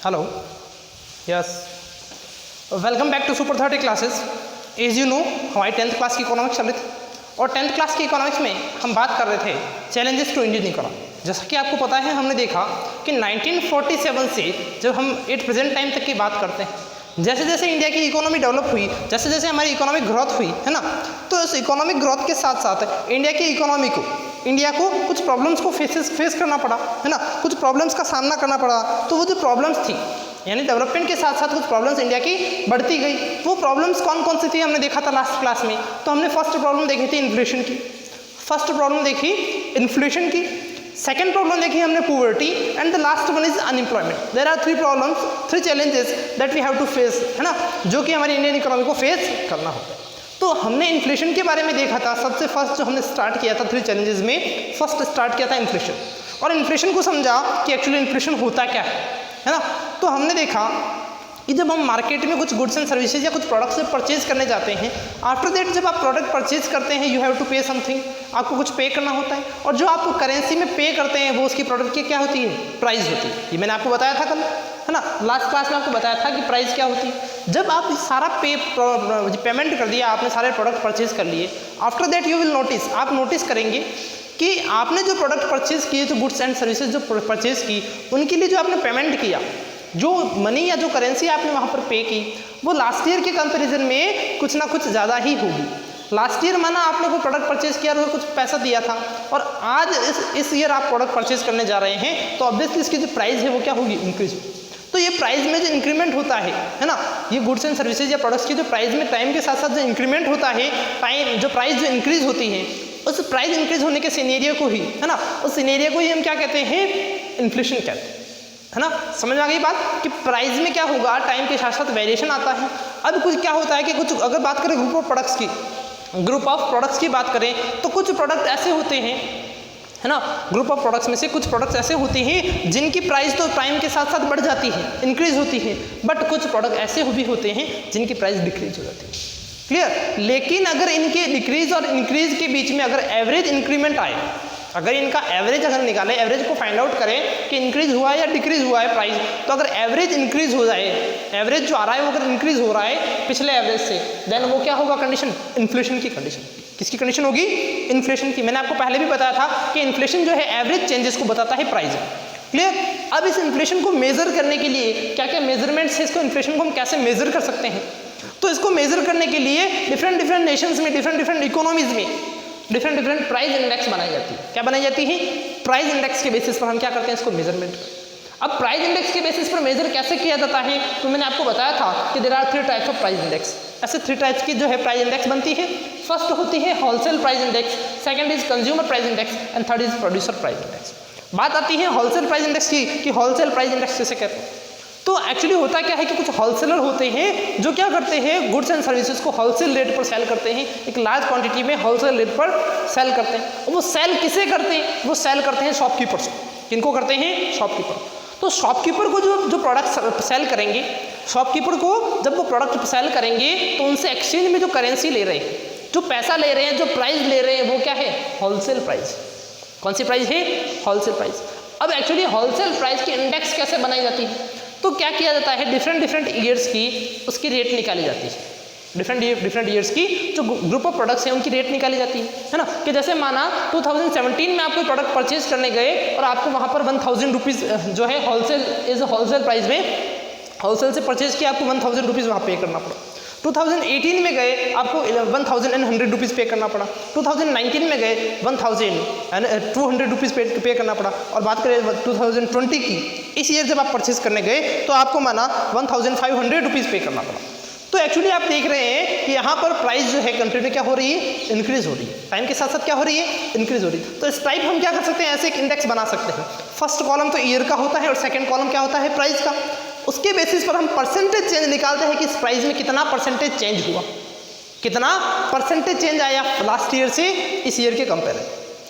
Hello, yes, welcome back to super 30 classes. As you know हमारी 10th class की economics चल रही थी और 10th क्लास की इकोनॉमिक्स में हम बात कर रहे थे चैलेंजेस टू इंडियन इकोनॉमी। जैसा कि आपको पता है, हमने देखा कि 1947 से जब हम एट प्रेजेंट टाइम तक की बात करते हैं, जैसे जैसे इंडिया की इकोनॉमी डेवलप हुई, जैसे जैसे हमारी इकोनॉमिक ग्रोथ हुई, है ना, तो इस इकोनॉमिक ग्रोथ के साथ साथ इंडिया की इकोनॉमी को, इंडिया को कुछ प्रॉब्लम्स को फेस करना पड़ा, है ना, कुछ प्रॉब्लम्स का सामना करना पड़ा। तो वो जो प्रॉब्लम्स थी, यानी डेवलपमेंट के साथ साथ कुछ प्रॉब्लम्स इंडिया की बढ़ती गई। वो प्रॉब्लम्स कौन कौन सी थी हमने देखा था लास्ट क्लास में। तो हमने फर्स्ट प्रॉब्लम देखी थी इन्फ्लेशन की, फर्स्ट प्रॉब्लम देखी इन्फ्लेशन की, सेकेंड प्रॉब्लम देखी हमने poverty, and the last one is unemployment. There are three problems, three challenges that we have to face, है ना, जो कि हमारी इंडियन इकोनॉमी को फेस करना होता है। तो हमने इन्फ्लेशन के बारे में देखा था। सबसे फर्स्ट जो हमने स्टार्ट किया था थ्री चैलेंजेस में, फर्स्ट स्टार्ट किया था इन्फ्लेशन, और इन्फ्लेशन को समझा कि एक्चुअली इन्फ्लेशन होता क्या है ना। तो हमने देखा कि जब हम मार्केट में कुछ गुड्स एंड सर्विसेज या कुछ प्रोडक्ट्स परचेज करने जाते हैं, आफ्टर दैट जब आप प्रोडक्ट परचेज करते हैं, यू हैव टू पे समथिंग, आपको कुछ पे करना होता है, और जो आप करेंसी में पे करते हैं वो उसकी प्रोडक्ट की क्या होती है, प्राइस होती है। ये मैंने आपको बताया था कल, है ना, लास्ट क्लास में आपको बताया था कि प्राइस क्या होती है। जब आप सारा पेमेंट कर दिया, आपने सारे प्रोडक्ट परचेज कर लिए, after that you will notice, आप नोटिस करेंगे कि आपने जो प्रोडक्ट परचेज किए, जो गुड्स एंड सर्विसेज जो परचेज की, उनके लिए जो आपने पेमेंट किया, जो मनी या जो करेंसी आपने वहाँ पर पे की, वो लास्ट ईयर के कंपैरिजन में कुछ ना कुछ ज़्यादा ही होगी। लास्ट ईयर माना आपने कोई प्रोडक्ट परचेज किया और कुछ पैसा दिया था, और आज इस ईयर आप प्रोडक्ट परचेज करने जा रहे हैं, तो ऑब्वियसली इसकी जो प्राइस है वो क्या होगी, इंक्रीज होगी। तो ये प्राइस में जो इंक्रीमेंट होता है ना, ये गुड्स एंड सर्विसेज या प्रोडक्ट्स की जो प्राइस में टाइम के साथ साथ जो इंक्रीमेंट होता है, टाइम जो प्राइस जो इंक्रीज होती है, उस प्राइस इंक्रीज होने के सिनेरियो को ही, है ना, उस सिनेरियो को ही हम क्या कहते हैं, इन्फ्लेशन कहते हैं, है ना। समझ में आ गई बात कि प्राइस में क्या होगा, टाइम के साथ साथ वेरिएशन आता है। अब कुछ क्या होता है कि कुछ अगर बात करें ग्रुप ऑफ प्रोडक्ट्स की, ग्रुप ऑफ प्रोडक्ट्स की बात करें, तो कुछ प्रोडक्ट ऐसे होते हैं, है ना, ग्रुप ऑफ प्रोडक्ट्स में से कुछ प्रोडक्ट्स ऐसे होते हैं जिनकी प्राइस तो टाइम के साथ साथ बढ़ जाती है, इंक्रीज होती है, बट कुछ प्रोडक्ट ऐसे भी होते हैं जिनकी प्राइस डिक्रीज हो जाती है। क्लियर। लेकिन अगर इनके डिक्रीज और इंक्रीज के बीच में अगर एवरेज इंक्रीमेंट आए, अगर इनका एवरेज अगर निकालें, एवरेज को फाइंड आउट करें कि इंक्रीज हुआ है या डिक्रीज हुआ है प्राइस, तो अगर एवरेज इंक्रीज हो जाए, एवरेज जो आ रहा है वो अगर इंक्रीज हो रहा है पिछले एवरेज से, देन वो क्या होगा, कंडीशन, इन्फ्लेशन की कंडीशन। किसकी कंडीशन होगी, इन्फ्लेशन की। मैंने आपको पहले भी बताया था कि इन्फ्लेशन जो है एवरेज चेंजेस को बताता है प्राइस में। क्लियर। अब इस इन्फ्लेशन को मेजर करने के लिए क्या क्या मेजरमेंट्स है, इसको इन्फ्लेशन को हम कैसे मेजर कर सकते हैं। तो इसको मेजर करने के लिए डिफरेंट नेशंस में, डिफरेंट इकोनॉमीज में डिफरेंट प्राइस इंडेक्स बनाई जाती है। क्या बनाई जाती है, प्राइस इंडेक्स के बेसिस पर हम क्या करते हैं, इसको मेजरमेंट। अब प्राइस इंडेक्स के बेसिस पर मेजर कैसे किया जाता है, तो मैंने आपको बताया था कि there are three types of price index. ऐसे थ्री टाइप्स की जो है प्राइस इंडेक्स बनती है। फर्स्ट होती है wholesale price index, second is consumer price index, and third is producer price index. बात आती है होलसेल प्राइस इंडेक्स की कि होलसेल प्राइस इंडेक्स कैसे कहते हैं। तो एक्चुअली होता क्या है कि कुछ होलसेलर होते हैं जो क्या करते हैं, गुड्स एंड सर्विसेज को होलसेल रेट पर सेल करते हैं, एक लार्ज क्वांटिटी में होलसेल रेट पर सेल करते हैं। और वो सेल किसे करते हैं, वो सेल करते हैं शॉपकीपर्स को। किनको करते हैं, शॉपकीपर। तो शॉपकीपर को जो प्रोडक्ट सेल करेंगे, शॉपकीपर को जब वो प्रोडक्ट सेल करेंगे, तो उनसे एक्सचेंज में जो करेंसी ले रहे हैं, जो पैसा ले रहे हैं, जो प्राइस ले रहे हैं, वो क्या है, होलसेल प्राइस। कौन सी प्राइस है, होलसेल प्राइस। अब एक्चुअली होलसेल प्राइस की इंडेक्स कैसे बनाई जाती है, तो क्या किया जाता है, डिफरेंट ईयर्स की उसकी रेट निकाली जाती है। डिफरेंट ईयर्स की जो ग्रुप ऑफ प्रोडक्ट्स हैं उनकी रेट निकाली जाती है ना। कि जैसे माना 2017 में आप कोई प्रोडक्ट परचेज करने गए और आपको वहाँ पर 1000 रुपीज़ जो है होलसेल प्राइस में, होलसेल से परचेज किया, आपको 1000 रुपीज़ वहाँ पे करना पड़ा। 2018 में गए, आपको 1100 रुपीज़ पे करना पड़ा। 2019 में गए 1200 रुपीज़ पे करना पड़ा। और बात करें 2020 की, इस ईयर जब आप परचेज करने गए तो आपको माना 1500 रुपीज़ पे करना पड़ा। तो एक्चुअली आप देख रहे हैं कि यहाँ पर प्राइस जो है कंट्री में क्या हो रही है, इंक्रीज हो रही है, टाइम के साथ साथ क्या हो रही है, इंक्रीज हो रही है। तो इस टाइप हम क्या कर सकते हैं, ऐसे एक इंडेक्स बना सकते हैं। फर्स्ट कॉलम तो ईयर का होता है और सेकेंड कॉलम क्या होता है, प्राइस का। उसके बेसिस पर हम परसेंटेज चेंज निकालते हैं कि इस प्राइस में कितना परसेंटेज चेंज हुआ, कितना परसेंटेज चेंज आया लास्ट ईयर से इस ईयर के कंपेयर।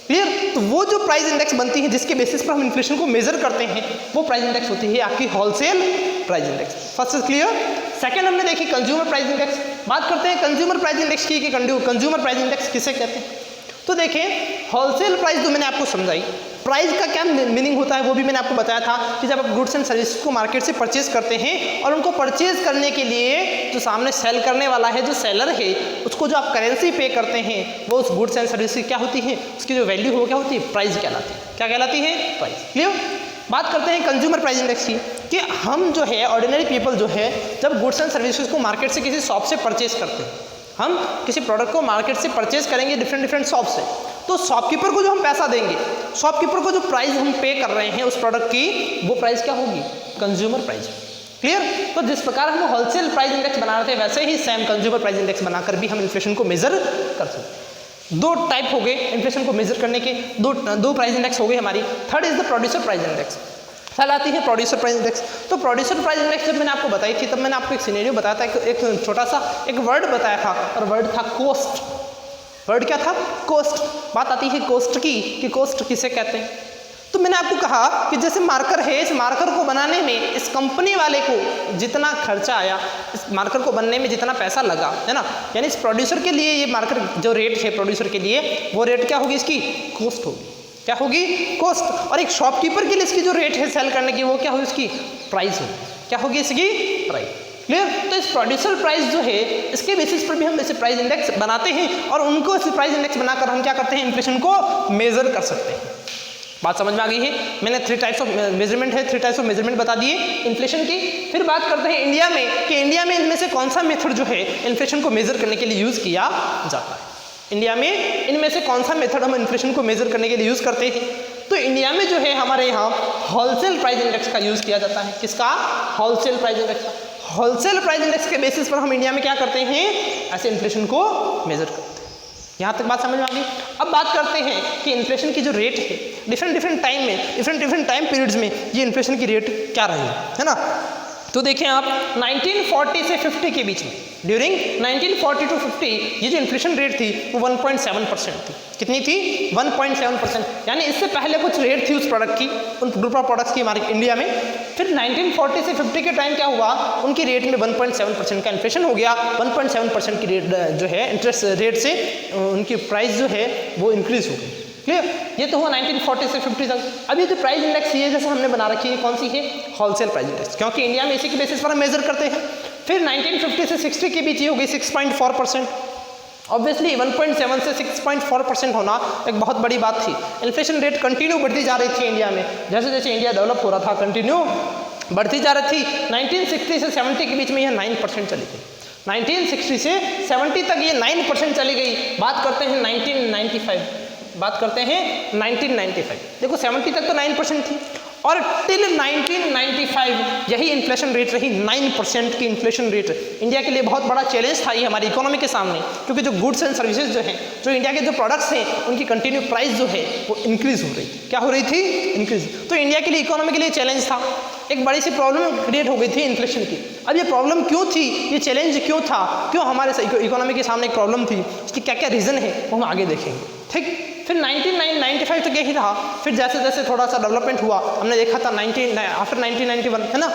क्लियर। तो वो जो प्राइस इंडेक्स बनती है जिसके बेसिस पर हम इन्फ्लेशन को मेजर करते हैं, वो प्राइस इंडेक्स होती है आपकी wholesale price index. First is clear. Second हमने देखी कंज्यूमर प्राइस इंडेक्स। बात करते हैं कंज्यूमर प्राइस इंडेक्स की कि कंज्यूमर प्राइस इंडेक्स किसे कहते हैं। तो देखें, होलसेल प्राइस जो मैंने आपको समझाई, प्राइस का क्या मीनिंग होता है वो भी मैंने आपको बताया था कि जब आप गुड्स एंड सर्विसेज को मार्केट से परचेज करते हैं और उनको परचेज करने के लिए जो सामने सेल करने वाला है, जो सेलर है, उसको जो आप करेंसी पे करते हैं वो उस गुड्स एंड सर्विस की क्या होती है, उसकी जो वैल्यू हो क्या होती है, प्राइस कहलाती है। क्या कहलाती है? प्राइस। क्लियर? बात करते हैं कंज्यूमर प्राइस इंडेक्स की कि हम जो है ऑर्डिनरी पीपल जो है जब गुड्स एंड सर्विसेज को मार्केट से किसी शॉप से परचेज करते हैं, हम किसी प्रोडक्ट को मार्केट से परचेज करेंगे डिफरेंट शॉप से, तो शॉपकीपर को जो हम पैसा देंगे, शॉपकीपर को जो प्राइस हम पे कर रहे हैं उस प्रोडक्ट की, वो प्राइस क्या होगी? Consumer price. क्लियर? तो जिस प्रकार हम होलसेल प्राइस इंडेक्स बना रहे थे वैसे ही सेम कंज्यूमर प्राइस इंडेक्स बनाकर भी हम इन्फ्लेशन को मेजर कर सकते हैं। दो टाइप हो गए इन्फ्लेशन को मेजर करने के, दो प्राइस इंडेक्स हो गए हमारी। Third is the producer price index. चल आती है प्रोड्यूसर प्राइस इंडेक्स। तो प्रोड्यूसर प्राइस इंडेक्स जब मैंने आपको बताई थी तब मैंने आपको एक सिनेरियो बताया था, एक छोटा सा एक वर्ड बताया था और वर्ड था कॉस्ट। वर्ड क्या था? कॉस्ट। बात आती है कॉस्ट की कि कॉस्ट किसे कहते हैं। तो मैंने आपको कहा कि जैसे मार्कर है, इस मार्कर को बनाने में इस कंपनी वाले को जितना खर्चा आया, इस मार्कर को बनने में जितना पैसा लगा, है ना, यानी इस प्रोड्यूसर के लिए ये मार्कर जो रेट है प्रोड्यूसर के लिए, वो रेट क्या होगी? इसकी कॉस्ट होगी। क्या होगी? कॉस्ट। और एक शॉपकीपर के लिए इसकी जो रेट है सेल करने की, वो क्या होगी? इसकी प्राइस होगी। क्या होगी? इसकी प्राइस। क्लियर? तो इस प्रोड्यूसर प्राइस जो है इसके बेसिस पर भी हम इसे प्राइस इंडेक्स बनाते हैं और उनको इस प्राइस इंडेक्स बनाकर हम क्या करते हैं? इन्फ्लेशन को मेजर कर सकते हैं। बात समझ में आ गई है? मैंने 3 टाइप्स ऑफ मेजरमेंट है, 3 टाइप्स ऑफ मेजरमेंट बता दिए इन्फ्लेशन की। फिर बात करते हैं इंडिया में कि इंडिया में इनमें से कौन सा मेथड जो है इन्फ्लेशन को मेजर करने के लिए यूज किया जाता है। इंडिया में इनमें से कौन सा मेथड हम इन्फ्लेशन को मेजर करने के लिए यूज करते हैं? तो इंडिया में जो है हमारे यहाँ होलसेल प्राइस इंडेक्स का यूज किया जाता है। किसका? होलसेल प्राइस इंडेक्स का। होलसेल प्राइस इंडेक्स के बेसिस पर हम इंडिया में क्या करते हैं? ऐसे इन्फ्लेशन को मेजर करते हैं। यहाँ तक बात समझ में आ गई? अब बात करते हैं कि इन्फ्लेशन की जो रेट है डिफरेंट टाइम में, डिफरेंट टाइम पीरियड्स में ये इन्फ्लेशन की रेट क्या रही है ना। तो देखें आप 1940 से 50 के बीच में, ड्यूरिंग 1940 टू 50 ये जो इन्फ्लेशन रेट थी वो 1.7% थी। कितनी थी? 1.7%। यानी इससे पहले कुछ रेट थी उस प्रोडक्ट की, उन ग्रुप ऑफ प्रोडक्ट्स की हमारे इंडिया में। फिर 1940 से 50 के टाइम क्या हुआ? उनकी रेट में 1.7% का इन्फ्लेशन हो गया। 1.7% की रेट जो है इंटरेस्ट रेट से उनकी प्राइस जो है वो इंक्रीज हो गई। क्लियर? ये तो हुआ 1940 से 50 तक। अब ये जो प्राइस इंडेक्स है जैसे हमने बना रखी है, कौन सी है? होलसेल प्राइस इंडेक्स, क्योंकि इंडिया में इसी के बेसिस पर हम मेजर करते हैं। फिर 1950 से 60 के बीच ये हो गई 6.4%। ऑब्वियसली 1.7 से 6.4% होना एक बहुत बड़ी बात थी। इन्फ्लेशन रेट कंटिन्यू बढ़ती जा रही थी इंडिया में, जैसे जैसे इंडिया डेवलप हो रहा था कंटिन्यू बढ़ती जा रही थी। 1960 से 70 के बीच में यह 9% चली गई। 1960 से 70 तक ये 9% चली गई। बात करते हैं 1995, बात करते हैं 1995। देखो 70 तक तो 9% थी और टिल 1995 यही इन्फ्लेशन रेट रही, 9% की इन्फ्लेशन रेट। इंडिया के लिए बहुत बड़ा चैलेंज था ये हमारी इकोनॉमी के सामने, क्योंकि जो गुड्स एंड सर्विसेज जो हैं, जो इंडिया के जो प्रोडक्ट्स हैं, उनकी कंटिन्यू प्राइस जो है वो इंक्रीज हो रही थी। क्या हो रही थी? इंक्रीज। तो इंडिया के लिए इकोनॉमी के लिए चैलेंज था, एक बड़ी सी प्रॉब्लम क्रिएट हो गई थी इन्फ्लेशन की। अब ये प्रॉब्लम क्यों थी, ये चैलेंज क्यों था, क्यों हमारे इकोनॉमी के सामने एक प्रॉब्लम थी, इसकी क्या क्या रीज़न है वो हम आगे देखेंगे। ठीक? फिर 1995 तक यही रहा। फिर जैसे जैसे थोड़ा सा डेवलपमेंट हुआ, हमने देखा था आफ्टर 1991 है ना,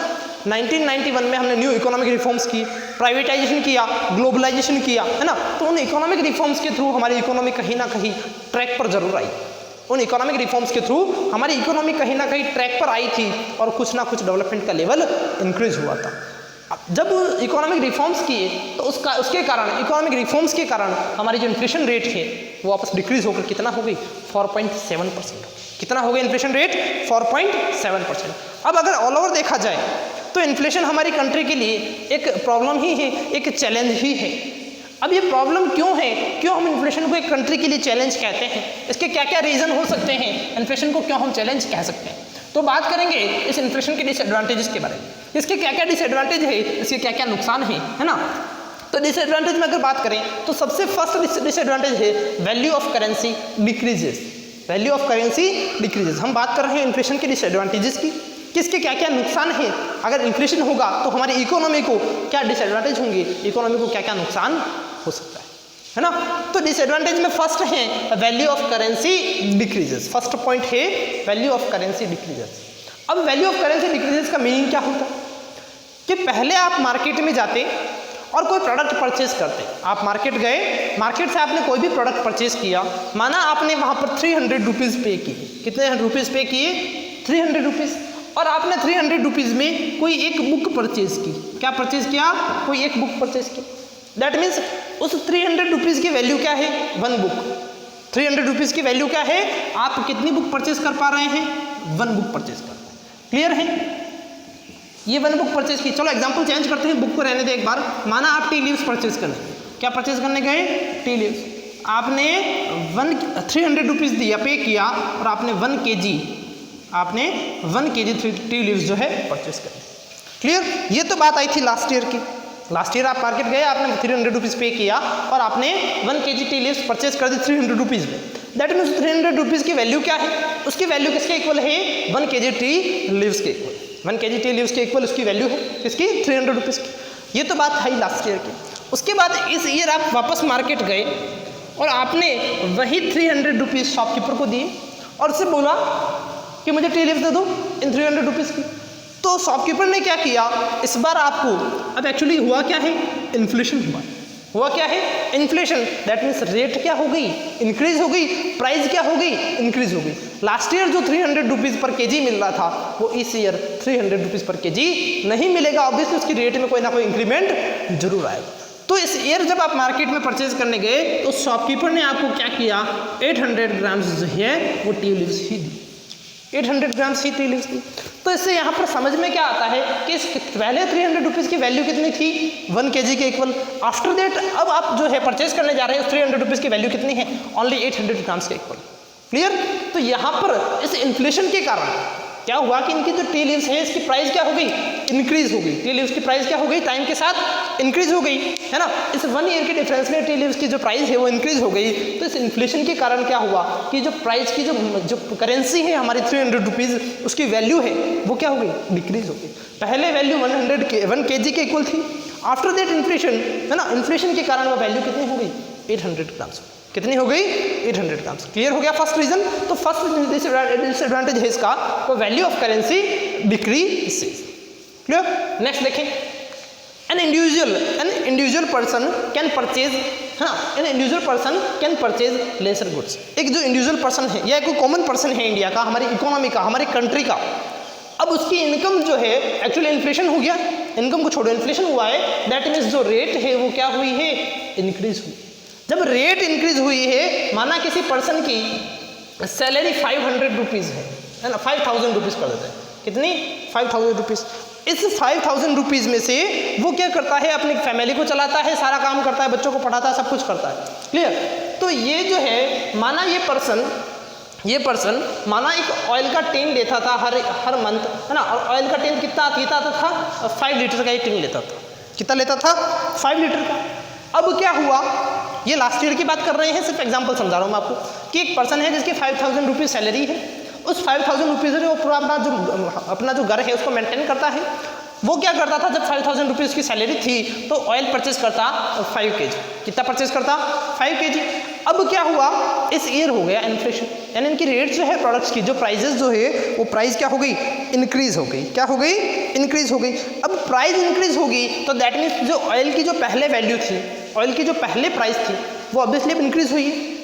1991 में हमने न्यू इकोनॉमिक रिफॉर्म्स की, प्राइवेटाइजेशन किया, ग्लोबलाइजेशन किया, है ना। तो उन इकोनॉमिक रिफॉर्म्स के थ्रू हमारी इकोनॉमी कहीं ना कहीं ट्रैक पर जरूर आई। उन इकोनॉमिक रिफॉर्म्स के थ्रू हमारी इकोनॉमी कहीं ना कहीं ट्रैक पर आई थी और कुछ ना कुछ डेवलपमेंट का लेवल इंक्रीज हुआ था। जब इकोनॉमिक रिफॉर्म्स किए तो उसके कारण, इकोनॉमिक रिफॉर्म्स के कारण हमारी जो इन्फ्लेशन रेट है वो वापस डिक्रीज होकर कितना हो गई? 4.7%। कितना हो गया इन्फ्लेशन रेट? 4.7%। अब अगर ऑल ओवर देखा जाए तो इन्फ्लेशन हमारी कंट्री के लिए एक प्रॉब्लम ही है, एक चैलेंज ही है। अब ये प्रॉब्लम क्यों है, क्यों हम इन्फ्लेशन को एक कंट्री के लिए चैलेंज कहते हैं, इसके क्या क्या रीज़न हो सकते हैं, इन्फ्लेशन को क्यों हम चैलेंज कह सकते हैं। तो बात करेंगे इस इन्फ्लेशन के डिसएडवांटेजेस के बारे में, इसके क्या क्या डिसएडवांटेज है, इसके क्या क्या नुकसान है ना। तो डिसएडवांटेज में अगर बात करें तो सबसे फर्स्ट डिसएडवांटेज है value of currency decreases. Value of currency decreases. हम बात कर रहे हैं इन्फ्लेशन के डिसएडवांटेजेस की, किसके क्या क्या नुकसान है। अगर इन्फ्लेशन होगा तो हमारी इकोनॉमी को क्या डिसएडवांटेज होंगे, इकोनॉमी को क्या क्या नुकसान हो सकता है ना। तो डिसएडवांटेज में फर्स्ट है value of currency decreases. First point है वैल्यू ऑफ करेंसी डिक्रीजेस। अब वैल्यू ऑफ करेंसी डिक्रीजेस का मीनिंग क्या होता है कि पहले आप मार्केट में जाते और कोई प्रोडक्ट परचेज करते हैं, आप मार्केट गए, मार्केट से आपने कोई भी प्रोडक्ट परचेज किया, माना आपने वहाँ पर 300 रुपीज़ पे किए, कितने रुपीज़ पे किए, 300 रुपीज़, और आपने 300 रुपीज़ में कोई एक बुक परचेज की, क्या परचेज किया, कोई एक बुक परचेज की, दैट मीन्स उस 300 रुपीज़ की वैल्यू क्या है, 1 बुक, 300 रुपीज़ की वैल्यू क्या है, आप कितनी बुक परचेज कर पा रहे हैं, 1 बुक परचेज कर रहे हैं, क्लियर है, ये 1 बुक परचेज की। चलो एग्जांपल चेंज करते हैं, बुक को रहने दे एक बार, माना आप टी लीव्स परचेज करने, क्या परचेज करने गए, टी लीव्स, आपने 300 रुपीज़ दिया, पे किया, और आपने 1 kg, आपने 1 kg टी लीव्स जो है परचेज करने, क्लियर। ये तो बात आई थी लास्ट ईयर की, लास्ट ईयर आप मार्केट गए, आपने 300 रुपीज़ पे किया और आपने 1 kg टी लीव्स परचेज कर दी 300 रुपीज़ में, दैट मीन्स 300 रुपीज़ की वैल्यू क्या है, उसकी वैल्यू किसके इक्वल है, 1 kg टी लीव्स के इक्वल, 1 kg टी लीव्स के इक्वल उसकी वैल्यू है, किसकी, 300 रुपीज़ की। ये तो बात है लास्ट ईयर की। उसके बाद इस ईयर आप वापस मार्केट गए और आपने वही 300 रुपीज़ शॉपकीपर को दिए और उससे बोला कि मुझे टी लीव्स दे दो इन 300 रुपीज़ की। तो शॉपकीपर ने क्या किया, इस बार आपको, अब एक्चुअली हुआ क्या है, इन्फ्लेशन हुआ क्या है, इन्फ्लेशन, दैट मीन्स रेट क्या हो गई, इंक्रीज हो गई, प्राइस क्या हो गई, इंक्रीज हो गई। लास्ट ईयर जो 300 रुपीज़ पर केजी मिल रहा था वो इस ईयर 300 रुपीज़ पर केजी नहीं मिलेगा, ऑब्वियसली उसकी रेट में कोई ना कोई इंक्रीमेंट जरूर आएगा। तो इस ईयर जब आप मार्केट में परचेज करने गए तो शॉपकीपर ने आपको क्या किया, 800 ग्राम्स जो है वो टी लीव्स ही दी, 800 ग्राम्स ही टी लीव्स दी। तो इससे यहाँ पर समझ में क्या आता है कि इस पहले 300 रुपीज़ की वैल्यू कितनी थी, 1 kg के इक्वल, आफ्टर दैट अब आप जो है परचेज करने जा रहे हैं उस 300 रुपीज़ की वैल्यू कितनी है, ओनली 800 ग्राम्स के इक्वल, क्लियर। तो यहाँ पर इस इन्फ्लेशन के कारण क्या हुआ कि इनकी जो टी लीव्स है इसकी प्राइस क्या हो गई, इंक्रीज हो गई, टी लीव्स की प्राइस क्या हो गई, टाइम के साथ इंक्रीज हो गई, है ना। इस 1 ईयर के डिफरेंस में टी लीव्स की जो प्राइस है वो इंक्रीज हो गई। तो इस इन्फ्लेशन के कारण क्या हुआ कि जो प्राइस की जो करेंसी है हमारी 300 रुपीज़, उसकी वैल्यू है वो क्या हो गई, डिक्रीज हो गई। पहले वैल्यू 1 kg के इक्वल थी, आफ्टर दैट इन्फ्लेशन, है ना, इन्फ्लेशन के कारण वो वैल्यू कितनी हो गई, 800 ग्राम्स, कितनी हो गई, 800 ग्राम्स। क्लियर हो गया फर्स्ट रीजन। तो फर्स्ट डिसएडवांटेज है इसका, तो value of currency decrease, clear. Next देखें, an individual person can purchase, है ना, an individual person can purchase lesser goods. एक जो इंडिविजुअल पर्सन है या कोई कॉमन पर्सन है इंडिया का, हमारी इकोनॉमी का, हमारी कंट्री का, अब उसकी इनकम जो है, एक्चुअली इन्फ्लेशन हो गया, इनकम को छोड़ो इन्फ्लेशन हुआ है, दैट मीन्स जो रेट है वो क्या हुई है, इंक्रीज हुई। जब रेट इंक्रीज हुई है, माना किसी पर्सन की सैलरी 500 रुपीज़ है ना, 5000 रुपीज़ कर देते हैं, कितनी, 5000 रुपीज़। इस 5000 रुपीज़ में से वो क्या करता है, अपनी फैमिली को चलाता है, सारा काम करता है, बच्चों को पढ़ाता है, सब कुछ करता है, क्लियर। तो ये जो है, माना ये पर्सन माना एक ऑयल का टिन लेता था हर मंथ, है ना, और ऑयल का टिन कितना था, 5 लीटर का ये टिन लेता था, कितना लेता था, 5 लीटर का। अब क्या हुआ, ये लास्ट ईयर की बात कर रहे हैं, सिर्फ एग्जांपल समझा रहा हूँ मैं आपको, कि एक पर्सन है जिसकी 5000 रुपीज़ सैलरी है, उस 5000 रुपीज़ से वो पूरा अपना जो घर है उसको मेंटेन करता है। वो क्या करता था, जब 5000 रुपीज़ की सैलरी थी तो ऑयल परचेज करता 5 kg, कितना परचेज करता, 5 kg। अब क्या हुआ, इस ईयर हो गया इन्फ्लेशन, यानी इनकी रेट जो है प्रोडक्ट्स की, जो प्राइजेस जो है वो प्राइस क्या हो गई, इंक्रीज हो गई, क्या हो गई, इंक्रीज हो गई। अब प्राइस इंक्रीज होगी तो दैट मीन्स जो ऑयल की जो पहले वैल्यू थी, ऑयल की जो पहले प्राइस थी वो ऑब्वियसली अब इंक्रीज हुई है,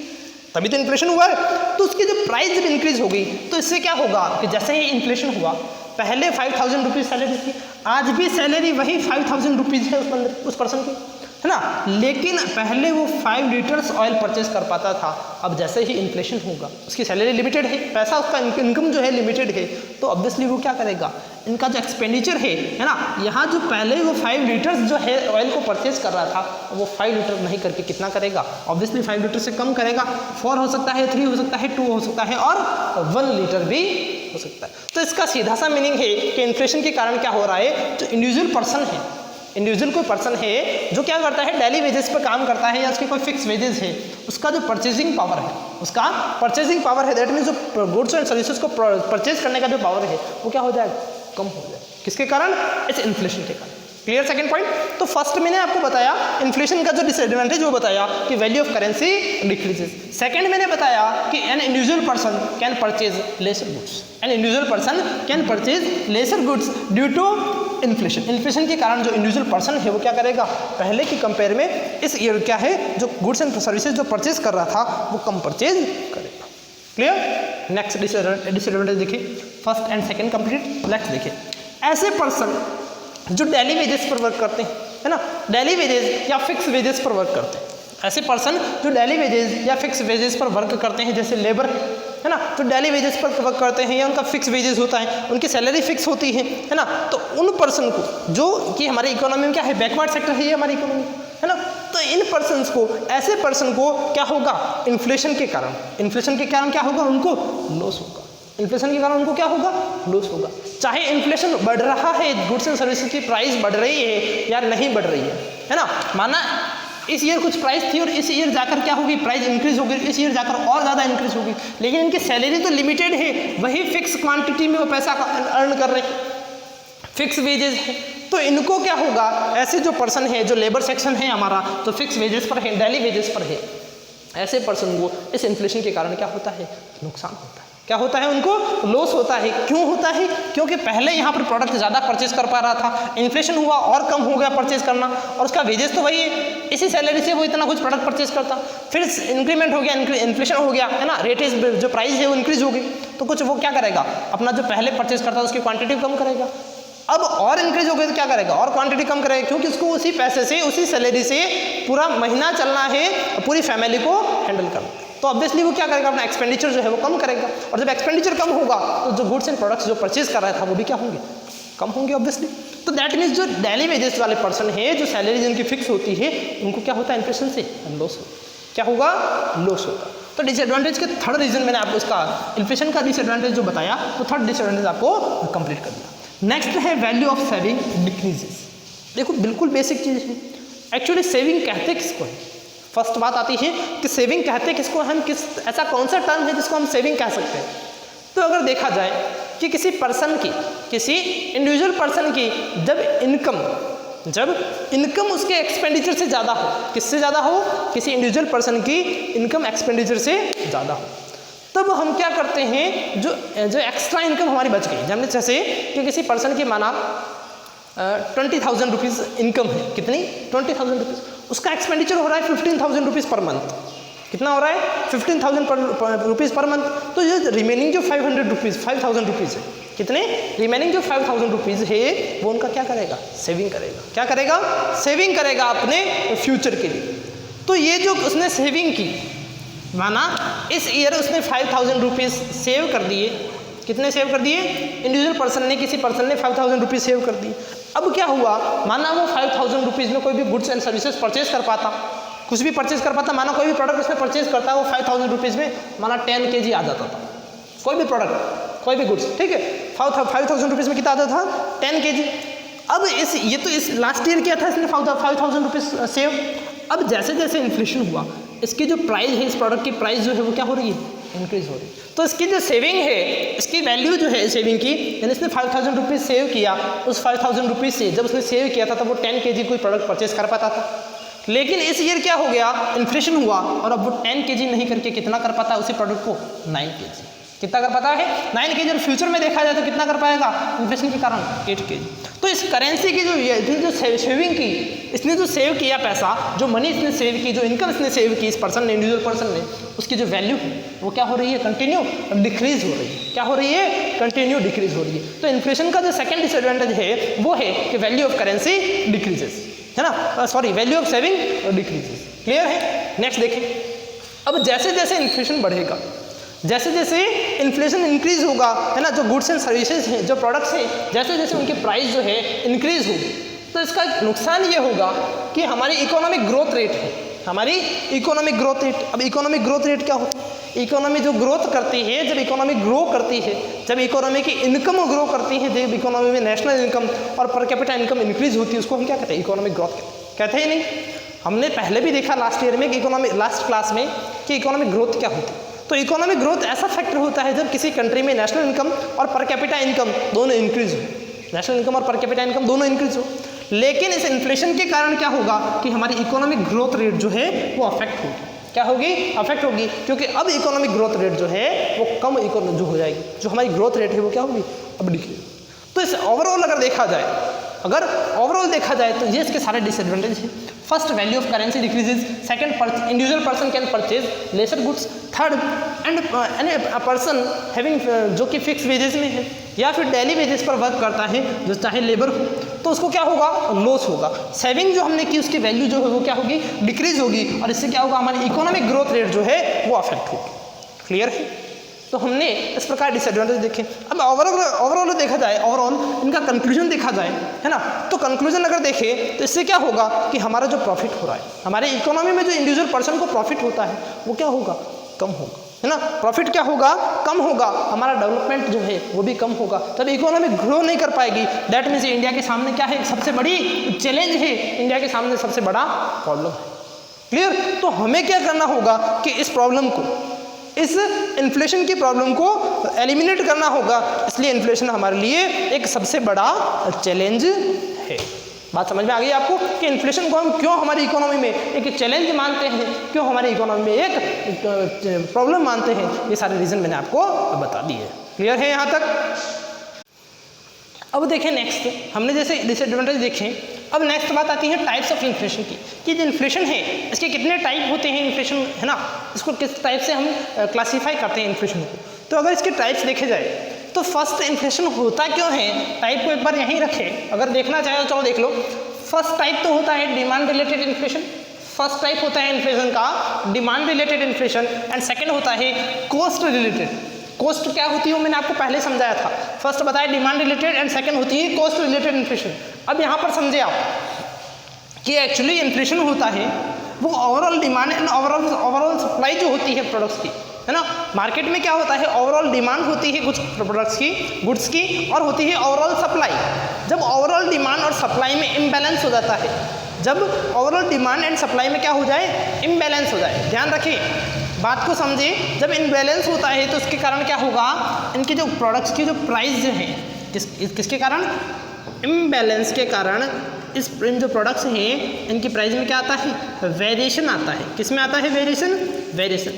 तभी तो इन्फ्लेशन हुआ है। तो उसकी जो प्राइस जब इंक्रीज हो गई तो इससे क्या होगा कि जैसे ही इन्फ्लेशन हुआ, पहले 5000 रुपीज़ सैलरी थी, आज भी सैलरी वही 5000 रुपीज़ है उस पर्सन की, है ना, लेकिन पहले वो 5 लीटर्स ऑयल परचेज कर पाता था। अब जैसे ही इन्फ्लेशन होगा, उसकी सैलरी लिमिटेड है, पैसा उसका इनकम जो है लिमिटेड है, तो ऑब्वियसली वो क्या करेगा, इनका जो एक्सपेंडिचर है ना, यहाँ जो पहले वो 5 लीटर्स जो है ऑयल को परचेज कर रहा था, वो 5 लीटर नहीं करके कितना करेगा, ऑब्वियसली 5 लीटर से कम करेगा, 4 हो सकता है, 3 हो सकता है, 2 हो सकता है, और 1 लीटर भी हो सकता है। तो इसका सीधा सा मीनिंग है कि इन्फ्लेशन के कारण क्या हो रहा है, जो इंडिविजुअल पर्सन है, इंडिविजुअल कोई पर्सन है जो क्या करता है, डेली वेजेस पर काम करता है या उसकी कोई फिक्स वेजेस है, उसका जो परचेजिंग पावर है, उसका परचेजिंग पावर है, दैट मीन्स जो गुड्स एंड सर्विसेज को परचेज करने का जो पावर है वो क्या हो जाएगा, कम हो जाएगा। किसके कारण, इस इन्फ्लेशन के कारण। Clear second point. तो फर्स्ट मैंने आपको बताया इन्फ्लेशन का जो डिसएडवांटेज वो बताया कि value of currency decreases. Second मैंने बताया कि an individual person can purchase lesser goods, an individual person can purchase lesser goods due to inflation, inflation के कारण जो इंडिविजुअल पर्सन है वो क्या करेगा, पहले की कंपेयर में इस ईयर क्या है जो गुड्स एंड सर्विसेज जो परचेज कर रहा था वो कम परचेज करेगा। क्लियर। नेक्स्ट डिसएडवांटेज देखिए, first and second complete. Next देखिए, ऐसे पर्सन जो डेली वेजेस पर वर्क करते हैं, है ना, डेली वेजेस या फिक्स वेजेस पर वर्क करते हैं, ऐसे पर्सन जो डेली वेजेस या फिक्स वेजेस पर वर्क करते हैं, जैसे लेबर है ना, जो डेली वेजेस पर वर्क करते हैं या उनका फिक्स वेजेस होता है, उनकी सैलरी फिक्स होती है ना, तो उन पर्सन को जो कि हमारी इकोनॉमी में क्या है, बैकवर्ड सेक्टर है ये हमारी इकोनॉमी, है ना, तो इन पर्सन्स को, ऐसे पर्सन को क्या होगा, इन्फ्लेशन के कारण क्या होगा, उनको लॉस होगा। इन्फ्लेशन के कारण उनको क्या होगा, लॉस होगा। चाहे इन्फ्लेशन बढ़ रहा है, गुड्स एंड सर्विसेज की प्राइस बढ़ रही है या नहीं बढ़ रही है ना, माना इस ईयर कुछ प्राइस थी और इस ईयर जाकर क्या होगी, प्राइस इंक्रीज होगी, इस ईयर जाकर और ज़्यादा इंक्रीज होगी, लेकिन इनकी सैलरी तो लिमिटेड है, वही फिक्स क्वांटिटी में वो पैसा अर्न कर रहे हैं, फिक्स वेजेस है, तो इनको क्या होगा, ऐसे जो पर्सन है, जो लेबर सेक्शन है हमारा, तो फिक्स वेजेस पर है, डेली वेजेस पर है, ऐसे पर्सन को इस इन्फ्लेशन के कारण क्या होता है, नुकसान होता है। क्या होता है, उनको लॉस होता है। क्यों होता है, क्योंकि पहले यहाँ पर प्रोडक्ट ज़्यादा परचेज कर पा रहा था, इन्फ्लेशन हुआ और कम हो गया परचेज करना, और उसका वेजेस तो वही है, इसी सैलरी से वो इतना कुछ प्रोडक्ट परचेज करता, फिर इंक्रीमेंट हो गया, इन्फ्लेशन हो गया, है ना, रेट जो प्राइस है वो इंक्रीज हो गई, तो कुछ वो क्या करेगा, अपना जो पहले परचेज करता उसकी क्वांटिटी कम करेगा, अब और इंक्रीज हो गई तो क्या करेगा, और क्वांटिटी कम करेगा, क्योंकि उसको उसी पैसे से, उसी सैलरी से पूरा महीना चलना है, पूरी फैमिली को हैंडल करना, तो ऑब्वियसली वो क्या करेगा, अपना एक्सपेंडिचर जो है वो कम करेगा, और जब एक्सपेंडिचर कम होगा तो जो गुड्स एंड प्रोडक्ट्स जो परचेज कर रहा था वो भी क्या होंगे, कम होंगे ऑब्वियसली। तो दैट मीन्स जो डेली वेजेस वाले पर्सन है, जो सैलरी जिनकी फिक्स होती है, उनको क्या होता है, इन्फ्लेशन से लॉस होगा, क्या होगा, लॉस होगा। तो डिसएडवांटेज के थर्ड रीजन मैंने आपको इसका इन्फ्लेशन का डिसएडवांटेज जो बताया, तो थर्ड डिसएडवांटेज आपको कंप्लीट कर दिया। नेक्स्ट है वैल्यू ऑफ सेविंग डिक्रीजेस। देखो बिल्कुल बेसिक चीज़ है, एक्चुअली सेविंग कहते किसको है, फर्स्ट बात आती है कि सेविंग कहते किसको, हम किस, ऐसा कौन सा टर्म है जिसको हम सेविंग कह सकते हैं। तो अगर देखा जाए कि किसी पर्सन की, किसी इंडिविजुअल पर्सन की जब इनकम उसके एक्सपेंडिचर से ज़्यादा हो, किससे ज़्यादा हो, किसी इंडिविजुअल पर्सन की इनकम एक्सपेंडिचर से ज़्यादा हो, तब हम क्या करते हैं, जो एक्स्ट्रा इनकम हमारी बच गई, हमने जैसे कि किसी पर्सन की माना 20,000 रुपीज़ इनकम है, कितनी, 20,000 रुपीज़, उसका एक्सपेंडिचर हो रहा है 15,000 रुपीज़ पर मंथ, कितना हो रहा है, 15,000 रुपीज़ पर मंथ, तो ये रिमेनिंग जो 5,000 रुपीज़ है, कितने, रिमेनिंग जो 5,000 रुपीज़ है वो उनका क्या करेगा, सेविंग करेगा, क्या करेगा, सेविंग करेगा अपने फ्यूचर के लिए। तो ये जो उसने सेविंग की, माना इस ईयर उसने 5,000 रुपीज़ सेव कर दिए, कितने सेव कर दिए, इंडिविजुअल पर्सन ने, किसी पर्सन ने 5,000 रुपीज़ सेव कर दिए। अब क्या हुआ, माना वो 5,000 रुपीज़ में कोई भी गुड्स एंड सर्विसेज परचेज कर पाता, कुछ भी परचेज कर पाता, माना कोई भी प्रोडक्ट उसमें परचेज करता, वो 5,000 रुपीज़ में माना 10 kg आ जाता था, कोई भी प्रोडक्ट, कोई भी गुड्स, ठीक है, 5,000 रुपीज़ में कितना आता था, 10 kg। अब इस लास्ट ईयर क्या था, इसने 5,000 रुपीज़ सेव। अब जैसे जैसे इन्फ्लेशन हुआ, इसकी जो प्राइस है, इस प्रोडक्ट की प्राइस जो है वो क्या हो रही है, इंक्रीज हो रही है, तो इसकी जो सेविंग है, इसकी वैल्यू जो है सेविंग की, यानी इसने 5,000 रुपीज़ सेव किया, उस 5,000 रुपीज़ से जब उसने सेव किया था तब वो 10 kg कोई प्रोडक्ट परचेज कर पाता था, लेकिन इस ईयर क्या हो गया, इन्फ्लेशन हुआ और अब वो 10 kg नहीं करके कितना कर पाता है उसी प्रोडक्ट को, 9 kg, कितना कर पाता है, 9 kg, और फ्यूचर में देखा जाए तो कितना कर पाएगा, इन्फ्लेशन के कारण 8 kg। तो इस करेंसी की जो सेविंग की, इसने जो सेव किया पैसा, जो मनी इसने सेव की, जो इनकम इसने सेव की, इस पर्सन ने, इंडिविजुअल पर्सन ने, उसकी जो वैल्यू है वो क्या हो रही है, कंटिन्यू डिक्रीज हो रही है, क्या हो रही है, कंटिन्यू डिक्रीज हो रही है। तो इन्फ्लेशन का जो सेकंड डिसएडवांटेज है वो है कि वैल्यू ऑफ करेंसी डिक्रीजेस, है ना, sorry, value of saving decreases. Clear है। नेक्स्ट देखें, अब जैसे जैसे इन्फ्लेशन बढ़ेगा, जैसे जैसे इन्फ्लेशन इंक्रीज होगा, है ना, जो गुड्स एंड सर्विसेज हैं, जो प्रोडक्ट्स हैं, जैसे जैसे उनकी प्राइस जो है इंक्रीज होगी, तो इसका नुकसान ये होगा कि हमारी इकोनॉमिक ग्रोथ रेट है, हमारी इकोनॉमिक ग्रोथ रेट। अब इकोनॉमिक ग्रोथ रेट क्या होती है, इकोनॉमी जो ग्रोथ करती है, जब इकोनॉमी ग्रो करती है, जब इकोनॉमी की इनकम ग्रो करती है, जब इकोनॉमी में नेशनल इनकम और पर कैपिटा इनकम इंक्रीज होती है, उसको हम क्या कहते हैं, इकोनॉमिक ग्रोथ कहते हैं। नहीं, हमने पहले भी देखा लास्ट ईयर में कि लास्ट क्लास में कि इकोनॉमिक ग्रोथ क्या होती है। तो इकोनॉमिक ग्रोथ ऐसा फैक्टर होता है जब किसी कंट्री में नेशनल इनकम और पर कैपिटा इनकम दोनों इंक्रीज हो, नेशनल इनकम और पर कैपिटा इनकम दोनों इंक्रीज हो। लेकिन इस इन्फ्लेशन के कारण क्या होगा कि हमारी इकोनॉमिक ग्रोथ रेट जो है वो अफेक्ट होगी, क्या होगी, अफेक्ट होगी, क्योंकि अब इकोनॉमिक ग्रोथ रेट जो है वो कम जो हो जाएगी, जो हमारी ग्रोथ रेट है वो क्या होगी, अब डिक्रीज। तो इस ओवरऑल अगर देखा जाए अगर ओवरऑल देखा जाए तो ये इसके सारे डिसएडवांटेज हैं। First, value of currency decreases. Second, individual person can purchase lesser goods. Third, and person having जो कि फिक्स वेजेस में है या फिर डेली वेजेस पर वर्क करता है, जो चाहे लेबर हो, तो उसको क्या होगा, लॉस होगा। सेविंग जो हमने की उसकी वैल्यू जो है वो क्या होगी, डिक्रीज होगी, और इससे क्या होगा, हमारी इकोनॉमिक ग्रोथ रेट जो है वो अफेक्ट होगी। क्लियर है? तो हमने इस प्रकार डिसएडवांटेज देखे। अब ओवरऑल देखा जाए, ओवरऑल इनका कंक्लूजन देखा जाए, है ना, तो कंक्लूजन अगर देखें तो इससे क्या होगा कि हमारा जो प्रॉफिट हो रहा है, हमारे इकोनॉमी में जो इंडिविजुअल पर्सन को प्रॉफिट होता है वो क्या होगा, कम होगा, है ना। प्रॉफिट क्या होगा, कम होगा, हमारा डेवलपमेंट जो है वो भी कम होगा, तब इकोनॉमी ग्रो नहीं कर पाएगी। दैट मीन्स इंडिया के सामने क्या है, सबसे बड़ी चैलेंज है, इंडिया के सामने सबसे बड़ा प्रॉब्लम है। क्लियर? तो हमें क्या करना होगा कि इस प्रॉब्लम को, इस इन्फ्लेशन की प्रॉब्लम को एलिमिनेट करना होगा। इसलिए इन्फ्लेशन हमारे लिए एक सबसे बड़ा चैलेंज है। बात समझ में आ गई आपको कि इन्फ्लेशन को हम क्यों हमारी इकोनॉमी में एक चैलेंज मानते हैं, क्यों हमारी इकोनॉमी में एक प्रॉब्लम मानते हैं, ये सारे रीज़न मैंने आपको बता दिए। क्लियर है यहाँ तक? अब देखें नेक्स्ट, हमने जैसे डिसएडवांटेज देखें, अब नेक्स्ट बात आती है टाइप्स ऑफ इन्फ्लेशन की, कि जो इन्फ्लेशन है इसके कितने टाइप होते हैं, इन्फ्लेशन है ना, इसको किस टाइप से हम क्लासीफाई करते हैं इन्फ्लेशन को। तो अगर इसके टाइप्स देखे जाए तो फर्स्ट, इन्फ्लेशन होता क्यों है, टाइप को एक बार यहीं रखें, अगर देखना चाहे तो चलो देख लो। फर्स्ट टाइप तो होता है demand related inflation, first type होता है इन्फ्लेशन का demand related inflation, and second होता है कॉस्ट रिलेटेड। कॉस्ट क्या होती है वो मैंने आपको पहले समझाया था, फर्स्ट बताया डिमांड रिलेटेड एंड सेकंड होती है कॉस्ट रिलेटेड इन्फ्लेशन। अब यहाँ पर समझे आप कि एक्चुअली इन्फ्लेशन होता है वो overall demand and overall supply जो होती है प्रोडक्ट्स की, है ना। मार्केट में क्या होता है, ओवरऑल डिमांड होती है कुछ प्रोडक्ट्स की, गुड्स की, और होती है ओवरऑल सप्लाई। जब ओवरऑल डिमांड और सप्लाई में इम्बैलेंस हो जाता है, जब ओवरऑल डिमांड एंड सप्लाई में क्या हो जाए, इम्बैलेंस हो जाए, ध्यान रखिए बात को समझिए, जब इनबैलेंस होता है तो उसके कारण क्या होगा, इनके जो प्रोडक्ट्स की जो प्राइस जो है, किसके कारण, इम्बैलेंस के कारण इन जो प्रोडक्ट्स हैं इनकी प्राइस में क्या आता है, वेरिएशन आता है। किस में आता है वेरिएशन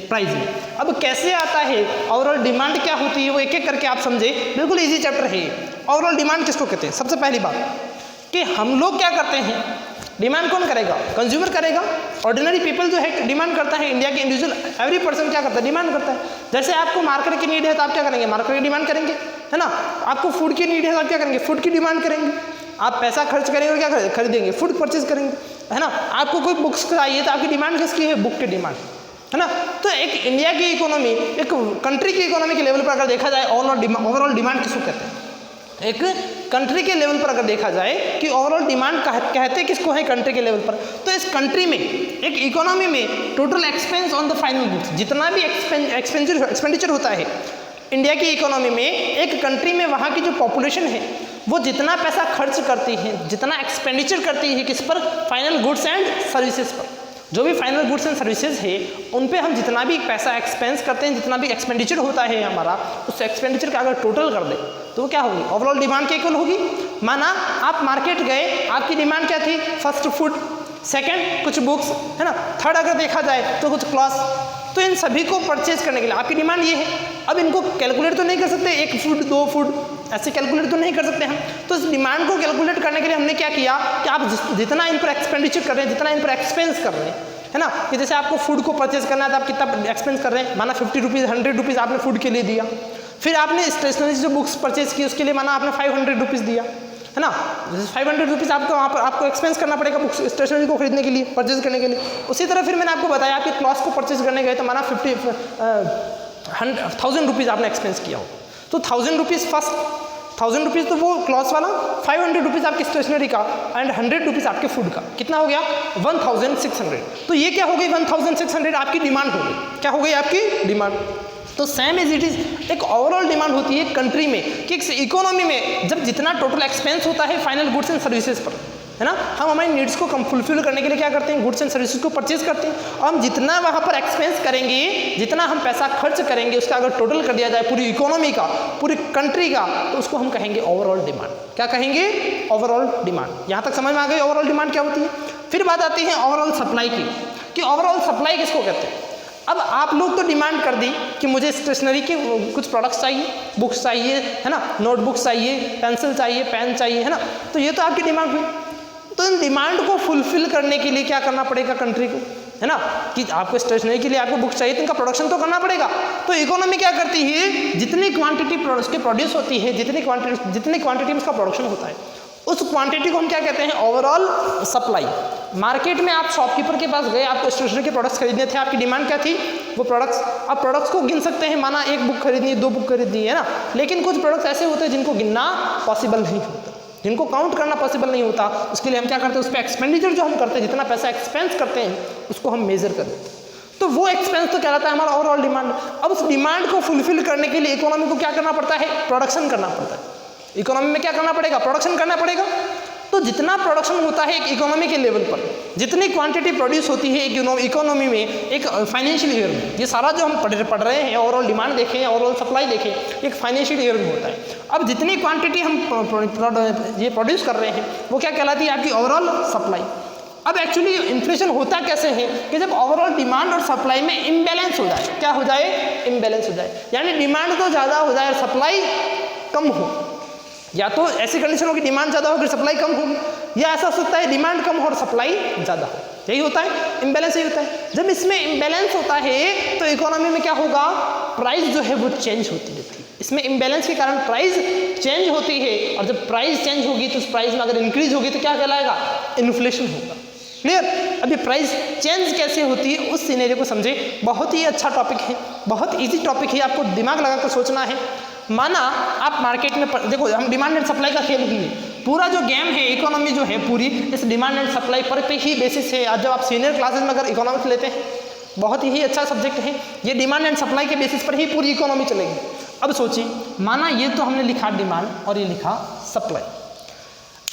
प्राइस में। अब कैसे आता है, ओवरऑल डिमांड क्या होती है वो एक एक करके आप समझे, बिल्कुल इजी चैप्टर है। ओवरऑल डिमांड किसको कहते हैं, सबसे पहली बात कि हम लोग क्या करते हैं, डिमांड कौन करेगा, कंज्यूमर करेगा। ऑर्डिनरी पीपल जो है डिमांड करता है, इंडिया के इंडिविजुअल एवरी पर्सन क्या करता है, डिमांड करता है। जैसे आपको मार्केट की नीड है तो आप क्या करेंगे, मार्केट की डिमांड करेंगे, है ना। आपको फूड की नीड है तो आप क्या करेंगे, फूड की डिमांड करेंगे। आप पैसा खर्च करेंगे और क्या खरीदेंगे, फूड परचेज करेंगे, है ना। आपको कोई बुक्स चाहिए तो आपकी डिमांड किसकी है, बुक की डिमांड, है ना। तो एक इंडिया की इकोनॉमी, एक कंट्री की इकोनॉमी के लेवल पर अगर देखा जाए ओवरऑल डिमांड किसको कहते हैं, एक कंट्री के लेवल पर अगर देखा जाए कि ओवरऑल डिमांड कहते किसको है कंट्री के लेवल पर, तो इस कंट्री में, एक इकोनॉमी में total expense on the final goods, जितना भी एक्सपेंडिचर होता है इंडिया की इकोनॉमी में, एक कंट्री में वहाँ की जो पॉपुलेशन है वो जितना पैसा खर्च करती है, जितना एक्सपेंडिचर करती है किस पर, फाइनल गुड्स एंड सर्विसेज पर। जो भी फाइनल गुड्स एंड सर्विसेज है उन पे हम जितना भी पैसा एक्सपेंस करते हैं, जितना भी एक्सपेंडिचर होता है हमारा, उस एक्सपेंडिचर का अगर टोटल कर दे तो वो क्या होगी, ओवरऑल डिमांड के इक्वल होगी। माना आप मार्केट गए, आपकी डिमांड क्या थी, फर्स्ट फूड, सेकंड कुछ बुक्स, है ना, थर्ड अगर देखा जाए तो कुछ क्लॉथ्स, तो इन सभी को परचेज करने के लिए आपकी डिमांड ये है। अब इनको कैलकुलेट तो नहीं कर सकते, एक फूड दो फूड ऐसे कैलकुलेट तो नहीं कर सकते हम। तो इस डिमांड को कैलकुलेट करने के लिए हमने क्या किया कि आप जितना इन पर एक्सपेंडिचर कर रहे हैं, जितना इन पर एक्सपेंस कर रहे हैं, है ना, कि जैसे आपको फूड को परचेज करना है तो आप कितना एक्सपेंस कर रहे हैं, माना 50 रुपीज़ 100 रुपीज़ आपने फूड के लिए दिया। फिर आपने स्टेशनरी जो बुक्स परचेज की उसके लिए माना आपने 500 रुपीज़ दिया, है ना। 500 रुपीज़ आपको वहाँ पर आपको एक्सपेंस करना पड़ेगा बुक्स स्टेशनरी को खरीदने के लिए, परचेज करने के लिए। उसी तरह फिर मैंने आपको बताया आपके क्लॉथ्स को परचेज करने गए तो माना 1000 रुपीज़ आपने एक्सपेंस किया हो, तो 1000 रुपीज़ फर्स्ट, 1000 रुपीज़ तो वो क्लॉथ्स वाला, 500 रुपीज़ आपकी स्टेशनरी का एंड 100 रुपीज़ आपके फूड का, कितना हो गया 1600। तो ये क्या हो गई 1600 आपकी डिमांड हो गई, क्या हो गई आपकी डिमांड। तो सेम एज इट इज़ एक ओवरऑल डिमांड होती है कंट्री में कि इकोनॉमी में जब जितना टोटल एक्सपेंस होता है फाइनल गुड्स एंड सर्विसेज पर, है ना, हम हमारी नीड्स को फुलफिल करने के लिए क्या करते हैं, गुड्स एंड सर्विसेज को परचेज करते हैं। और हम जितना वहाँ पर एक्सपेंस करेंगे, जितना हम पैसा खर्च करेंगे, उसका अगर टोटल कर दिया जाए पूरी इकोनॉमी का, पूरी कंट्री का, तो उसको हम कहेंगे ओवरऑल डिमांड। क्या कहेंगे, ओवरऑल डिमांड। यहाँ तक समझ में आ गई ओवरऑल डिमांड क्या होती है। फिर बात आती है ओवरऑल सप्लाई की, कि ओवरऑल सप्लाई किसको कहते हैं। अब आप लोग तो डिमांड कर दी कि मुझे स्टेशनरी के कुछ प्रोडक्ट्स चाहिए, बुक्स चाहिए, है ना, नोटबुक्स चाहिए, पेंसिल चाहिए, पेन चाहिए, है ना, तो ये तो आपकी डिमांड हुई। तो इन डिमांड को फुलफिल करने के लिए क्या करना पड़ेगा कंट्री को, है ना, कि आपको स्टेशनरी के लिए आपको बुक्स चाहिए तो इनका प्रोडक्शन तो करना पड़ेगा। तो इकोनॉमी क्या करती है, जितनी क्वांटिटी उसके प्रोड्यूस होती है, जितनी क्वांटिटी में उसका प्रोडक्शन होता है, उस क्वांटिटी को हम क्या कहते हैं, ओवरऑल सप्लाई। मार्केट में आप शॉपकीपर के पास गए, आपको स्टेशनरी के प्रोडक्ट्स खरीदने थे, आपकी डिमांड क्या थी, वो प्रोडक्ट्स। आप प्रोडक्ट्स को गिन सकते हैं, माना एक बुक खरीदनी है, 2 बुक खरीदनी है ना, लेकिन कुछ प्रोडक्ट्स ऐसे होते हैं जिनको गिनना पॉसिबल नहीं होता, जिनको काउंट करना पॉसिबल नहीं होता। उसके लिए हम क्या करते हैं, उस पर एक्सपेंडिचर जो हम करते हैं, जितना पैसा एक्सपेंस करते हैं उसको हम मेजर कर देते हैं। तो वो एक्सपेंस तो कहलाता है हमारा ओवरऑल डिमांड। अब उस डिमांड को फुलफिल करने के लिए इकोनॉमी को क्या करना पड़ता है, प्रोडक्शन करना पड़ता है। इकोनॉमी में क्या करना पड़ेगा, प्रोडक्शन करना पड़ेगा। तो जितना प्रोडक्शन होता है एक इकोनॉमी के लेवल पर, जितनी क्वांटिटी प्रोड्यूस होती है एक इकोनॉमी में, एक फाइनेंशियल ईयर में, ये सारा जो हम पढ़ रहे हैं, ओवरऑल डिमांड देखें, ओवरऑल सप्लाई देखें, एक फाइनेंशियल ईयर में होता है। अब जितनी क्वांटिटी हम ये प्रोड्यूस कर रहे हैं वो क्या कहलाती है, आपकी ओवरऑल सप्लाई। अब एक्चुअली इन्फ्लेशन होता कैसे है कि जब ओवरऑल डिमांड और सप्लाई में इम्बैलेंस हो जाए, क्या हो जाए, इम्बैलेंस हो जाए, यानी डिमांड तो ज़्यादा हो जाए और सप्लाई कम हो, या तो ऐसी कंडीशन होगी डिमांड ज़्यादा होगी सप्लाई कम होगी, या ऐसा हो सकता है डिमांड कम हो और सप्लाई ज़्यादा हो। यही होता है, इम्बैलेंस यही होता है। जब इसमें इम्बैलेंस होता है तो इकोनॉमी में क्या होगा, प्राइस जो है वो चेंज होती रहती है। इसमें इम्बैलेंस के कारण प्राइस चेंज होती है, और जब प्राइस चेंज होगी तो उस प्राइस में अगर इंक्रीज होगी तो क्या कहलाएगा, इन्फ्लेशन होगा। क्लियर। अब ये प्राइस चेंज कैसे होती है उस सिनेरियो को समझे। बहुत ही अच्छा टॉपिक है, बहुत इजी टॉपिक है, आपको दिमाग लगाकर सोचना है। माना आप मार्केट में देखो, हम डिमांड एंड सप्लाई का खेल ही है, पूरा जो गेम है इकोनॉमी जो है पूरी इस डिमांड एंड सप्लाई पर पे ही बेसिस है। आज जब आप सीनियर क्लासेस में अगर इकोनॉमिक्स लेते हैं, बहुत ही अच्छा सब्जेक्ट है ये, डिमांड एंड सप्लाई के बेसिस पर ही पूरी इकोनॉमी चलेगी। अब सोचिए, माना ये तो हमने लिखा डिमांड और ये लिखा सप्लाई।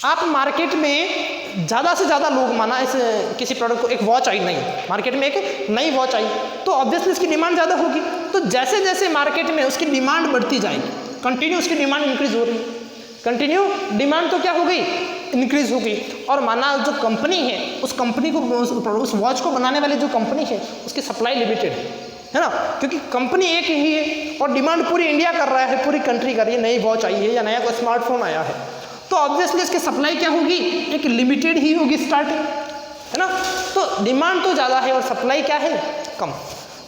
आप मार्केट में ज़्यादा से ज़्यादा लोग, माना इस किसी प्रोडक्ट को, एक वॉच आई नई मार्केट में, एक नई वॉच आई, तो ऑब्वियसली इसकी डिमांड ज़्यादा होगी। तो जैसे जैसे मार्केट में उसकी डिमांड बढ़ती जाएगी, कंटिन्यू उसकी डिमांड इंक्रीज हो रही है, कंटिन्यू डिमांड तो क्या हो गई, इंक्रीज हो गई। और माना जो कंपनी है उस कंपनी को, उस वॉच को बनाने वाली जो कंपनी है उसकी सप्लाई लिमिटेड है ना, क्योंकि कंपनी एक ही है और डिमांड पूरी इंडिया कर रहा है, पूरी कंट्री कर रही है। नई वॉच आई है या नया कोई स्मार्टफोन आया है, तो ऑब्वियसली इसकी सप्लाई क्या होगी, एक लिमिटेड ही होगी स्टार्टिंग, है ना। तो डिमांड तो ज़्यादा है और सप्लाई क्या है, कम।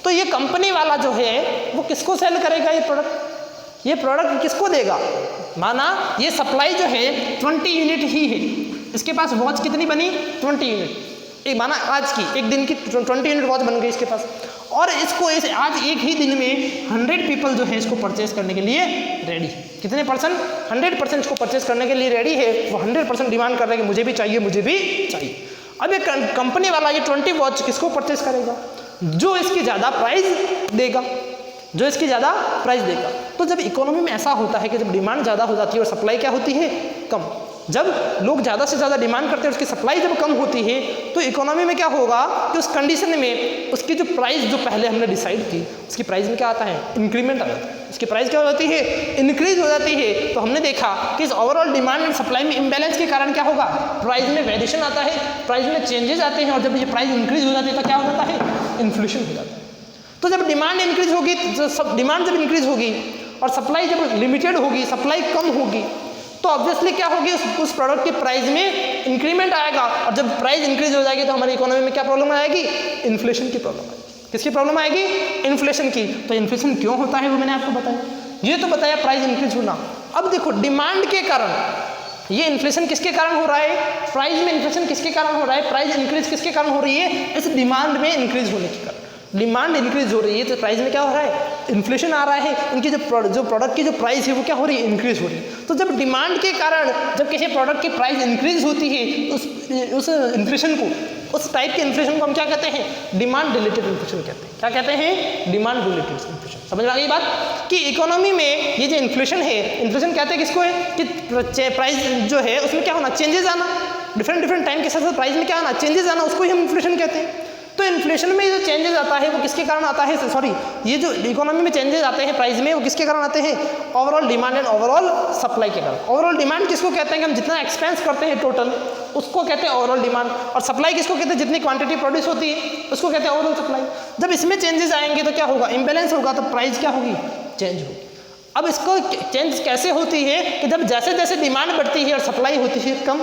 तो ये कंपनी वाला जो है वो किसको सेल करेगा, ये प्रोडक्ट किसको देगा। माना ये सप्लाई जो है 20 यूनिट ही है, इसके पास वॉच कितनी बनी, 20 यूनिट। एक माना आज की एक दिन की 20 यूनिट वॉच बन गई इसके पास, और इसको आज एक ही दिन में 100 पीपल जो है इसको परचेज करने के लिए रेडी है। कितने परसेंट, 100% इसको परचेज करने के लिए रेडी है। वो 100% डिमांड कर रहे हैं कि मुझे भी चाहिए, मुझे भी चाहिए। अब ये कंपनी वाला ये 20 वॉच किसको परचेज करेगा, जो इसकी ज़्यादा प्राइस देगा, जो इसकी ज़्यादा प्राइस देगा। तो जब इकोनॉमी में ऐसा होता है कि जब डिमांड ज़्यादा हो जाती है और सप्लाई क्या होती है, कम, जब लोग ज़्यादा से ज़्यादा डिमांड करते हैं उसकी सप्लाई जब कम होती है, तो इकोनॉमी में क्या होगा कि उस कंडीशन में उसकी जो प्राइस जो पहले हमने डिसाइड की उसकी प्राइस में क्या आता है, इंक्रीमेंट आ जाता है, उसकी प्राइस क्या हो जाती है, इंक्रीज हो जाती है। तो हमने देखा कि इस ओवरऑल डिमांड एंड सप्लाई में इम्बैलेंस के कारण क्या होगा, प्राइस में वेरिएशन आता है, प्राइस में चेंजेस आते हैं, और जब ये प्राइस इंक्रीज हो जाती है तो क्या हो जाता है, इन्फ्लेशन हो जाता है। तो जब डिमांड इंक्रीज होगी, डिमांड जब इंक्रीज होगी और सप्लाई जब लिमिटेड होगी, सप्लाई कम होगी, तो ऑब्वियसली क्या होगी, उस प्रोडक्ट की प्राइस में इंक्रीमेंट आएगा, और जब प्राइस इंक्रीज हो जाएगी तो हमारी इकोनॉमी में क्या प्रॉब्लम आएगी, इन्फ्लेशन की प्रॉब्लम आएगी। किसकी प्रॉब्लम आएगी, इन्फ्लेशन की। तो इन्फ्लेशन क्यों होता है वो मैंने आपको बताया, ये तो बताया प्राइस इंक्रीज होना। अब देखो डिमांड के कारण ये इन्फ्लेशन किसके कारण हो रहा है, प्राइस में इन्फ्लेशन किसके कारण हो रहा है, प्राइस इंक्रीज किसके कारण हो रही है, इस डिमांड में इंक्रीज होने के कारण। डिमांड इंक्रीज हो रही है तो प्राइस में क्या हो रहा है, इन्फ्लेशन आ रहा है, उनकी जो प्रोडक्ट की जो प्राइस है वो क्या हो रही है, इंक्रीज हो रही है। तो जब डिमांड के कारण जब किसी प्रोडक्ट की प्राइस इंक्रीज होती है, उस इन्फ्लेशन को, उस टाइप के इन्फ्लेशन को हम क्या कहते हैं, डिमांड रिलेटेड इन्फ्लेशन कहते हैं। क्या कहते हैं, डिमांड रिलेटेड इन्फ्लेशन। समझ में आ गई बात कि इकोनॉमी में ये जो इन्फ्लेशन है, इन्फ्लेशन कहते हैं किसको है, कि प्राइस जो है उसमें क्या होना, चेंजेस आना, डिफरेंट टाइम के साथ साथ प्राइस में क्या आना, चेंजेस आना, उसको ही हम इन्फ्लेशन कहते हैं। तो इन्फ्लेशन में जो चेंजेस आता है वो किसके कारण आता है, सॉरी, ये जो इकोनॉमी में चेंजेस आते हैं प्राइस में वो किसके कारण आते हैं, overall demand and overall supply के कारण। ओवरऑल डिमांड किसको कहते हैं कि हम जितना एक्सपेंस करते हैं टोटल, उसको कहते हैं ओवरऑल डिमांड। और सप्लाई किसको कहते हैं, जितनी क्वांटिटी प्रोड्यूस होती है उसको कहते हैं ओवरऑल सप्लाई। जब इसमें चेंजेस आएंगे तो क्या होगा, इम्बैलेंस होगा, तो प्राइस क्या होगी, चेंज होगी। अब इसको चेंज कैसे होती है कि जब जैसे जैसे डिमांड बढ़ती है और सप्लाई होती है कम,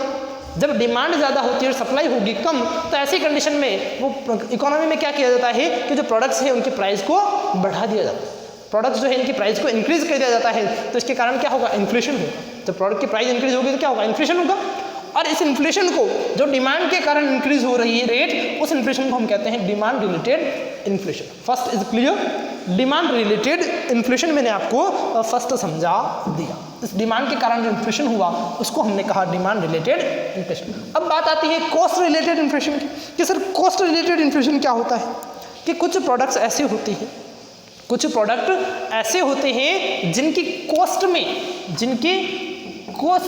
जब डिमांड ज़्यादा होती है और सप्लाई होगी कम, तो ऐसी कंडीशन में वो इकोनॉमी में क्या किया जाता है कि जो प्रोडक्ट्स हैं उनके प्राइस को बढ़ा दिया जाता है, प्रोडक्ट्स जो है इनकी प्राइस को इंक्रीज कर दिया जाता है। तो इसके कारण क्या होगा, इन्फ्लेशन होगा। जब प्रोडक्ट की प्राइस इंक्रीज होगी तो क्या होगा, इन्फ्लेशन होगा। और इस इन्फ्लेशन को जो डिमांड के कारण इंक्रीज हो रही है रेट, उस इन्फ्लेशन को हम कहते हैं demand related inflation. First is clear, demand related inflation मैंने आपको फर्स्ट समझा दिया। इस डिमांड के कारण जो इन्फ्लेशन हुआ उसको हमने कहा डिमांड रिलेटेड इन्फ्लेशन। अब बात आती है कॉस्ट रिलेटेड इन्फ्लेशन की, कि सर कॉस्ट रिलेटेड इन्फ्लेशन क्या होता है, कि कुछ प्रोडक्ट्स ऐसे होते हैं, कुछ प्रोडक्ट ऐसे होते हैं जिनकी कॉस्ट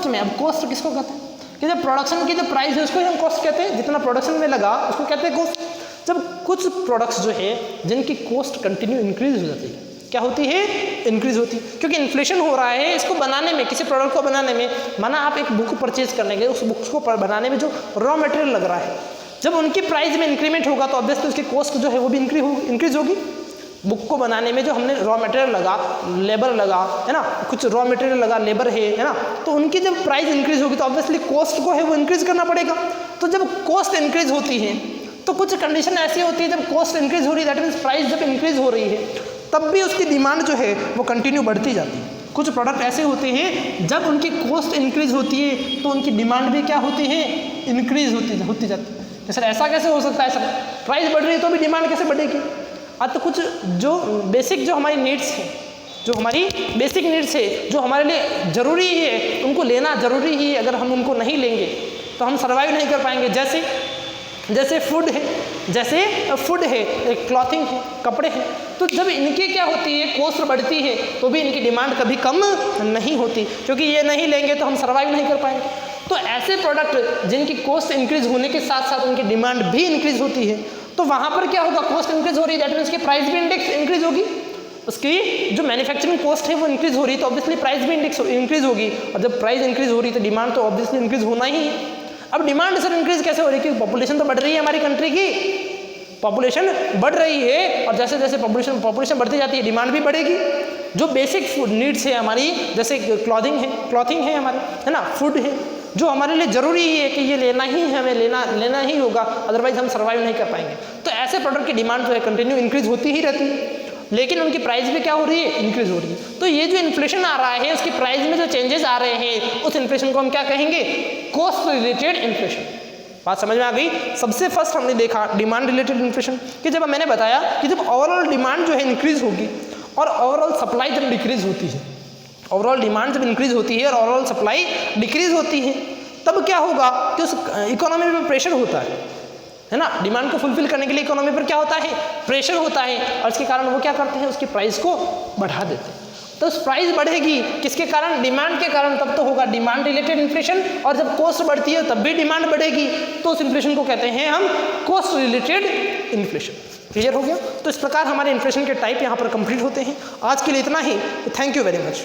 में, अब कॉस्ट किसको कहते हैं, कि जब प्रोडक्शन की जो प्राइस है उसको हम कॉस्ट कहते हैं, जितना प्रोडक्शन में लगा उसको कहते हैं कॉस्ट। जब कुछ प्रोडक्ट्स जो है जिनकी कॉस्ट कंटिन्यू इंक्रीज हो जाती है, क्या होती है, इंक्रीज होती है, क्योंकि इन्फ्लेशन हो रहा है। इसको बनाने में, किसी प्रोडक्ट को बनाने में, माना आप एक बुक परचेज करने गए, उस बुक को बनाने में जो रॉ मटेरियल लग रहा है, जब उनकी प्राइस में इंक्रीमेंट होगा तो ऑब्वियसली उसकी कॉस्ट जो है वो भी इंक्रीज होगी। बुक को बनाने में जो हमने रॉ मटेरियल लगा, लेबर लगा, है ना, कुछ रॉ मटेरियल लगा, लेबर है ना, तो उनकी जब प्राइस इंक्रीज होगी तो ऑब्वियसली कॉस्ट को है वो इंक्रीज करना पड़ेगा। तो जब कॉस्ट इंक्रीज होती है तो कुछ कंडीशन ऐसी होती है, जब कॉस्ट इंक्रीज हो रही है, दैट मीन्स प्राइस जब इंक्रीज हो रही है, तब भी उसकी डिमांड जो है वो कंटिन्यू बढ़ती जाती है। कुछ प्रोडक्ट ऐसे होते हैं जब उनकी कॉस्ट इंक्रीज होती है तो उनकी डिमांड भी क्या होती है, इंक्रीज होती जाती है। तो सर ऐसा कैसे हो सकता है, सर प्राइस बढ़ रही है तो भी डिमांड कैसे बढ़ेगी। तो कुछ जो बेसिक जो हमारी नीड्स हैं, जो हमारी बेसिक नीड्स है, जो हमारे लिए ज़रूरी है, उनको लेना ज़रूरी ही है। अगर हम उनको नहीं लेंगे तो हम सर्वाइव नहीं कर पाएंगे। जैसे फूड है, क्लॉथिंग है, कपड़े हैं। तो जब इनकी क्या होती है, कॉस्ट बढ़ती है तो भी इनकी डिमांड कभी कम नहीं होती, क्योंकि ये नहीं लेंगे तो हम सर्वाइव नहीं कर पाएंगे। तो ऐसे प्रोडक्ट जिनकी कॉस्ट इंक्रीज होने के साथ साथ उनकी डिमांड भी इंक्रीज होती है, तो वहाँ पर क्या होगा, कॉस्ट इंक्रीज हो रही है, दैट मीन्स की प्राइस भी इंक्रीज होगी। उसकी जो मैन्युफैक्चरिंग कॉस्ट है वो इंक्रीज हो रही है तो ऑब्वियसली प्राइस भी इंक्रीज होगी। और जब प्राइस इंक्रीज हो रही है तो डिमांड तो ऑब्वियसली इंक्रीज होना ही है। अब डिमांड सर इंक्रीज कैसे हो रही है, क्योंकि पॉपुलेशन तो बढ़ रही है, हमारी कंट्री की पॉपुलेशन बढ़ रही है, और जैसे जैसे पॉपुलेशन बढ़ती जाती है डिमांड भी बढ़ेगी। जो बेसिक फूड नीड्स है हमारी, जैसे क्लॉथिंग है हमारी, है ना, फूड है, जो हमारे लिए ज़रूरी है कि ये लेना ही है, हमें लेना ही होगा, अदरवाइज हम सर्वाइव नहीं कर पाएंगे। तो ऐसे प्रोडक्ट की डिमांड जो है कंटिन्यू इंक्रीज होती ही रहती है, लेकिन उनकी प्राइस भी क्या हो रही है, इंक्रीज हो रही है। तो ये जो इन्फ्लेशन आ रहा है, उसकी प्राइस में जो चेंजेस आ रहे हैं, उस इन्फ्लेशन को हम क्या कहेंगे, कॉस्ट रिलेटेड इन्फ्लेशन। बात समझ में आ गई। सबसे फर्स्ट हमने देखा डिमांड रिलेटेड इन्फ्लेशन, कि जब मैंने बताया कि जब ओवरऑल डिमांड जो है इंक्रीज होगी और ओवरऑल सप्लाई जब डिक्रीज होती है, ओवरऑल डिमांड जब इंक्रीज होती है और ओवरऑल सप्लाई डिक्रीज होती है, तब क्या होगा कि उस इकोनॉमी में प्रेशर होता है ना, डिमांड को फुलफिल करने के लिए इकोनॉमी पर क्या होता है, प्रेशर होता है, और इसके कारण वो क्या करते हैं, उसकी प्राइस को बढ़ा देते हैं। तो उस प्राइस बढ़ेगी किसके कारण, डिमांड के कारण, तब तो होगा डिमांड रिलेटेड इन्फ्लेशन। और जब कॉस्ट बढ़ती है तब भी डिमांड बढ़ेगी, तो उस इन्फ्लेशन को कहते हैं हम कॉस्ट रिलेटेड इन्फ्लेशन। क्लियर हो गया। तो इस प्रकार हमारे इन्फ्लेशन के टाइप यहाँ पर कंप्लीट होते हैं। आज के लिए इतना ही। Thank you very much.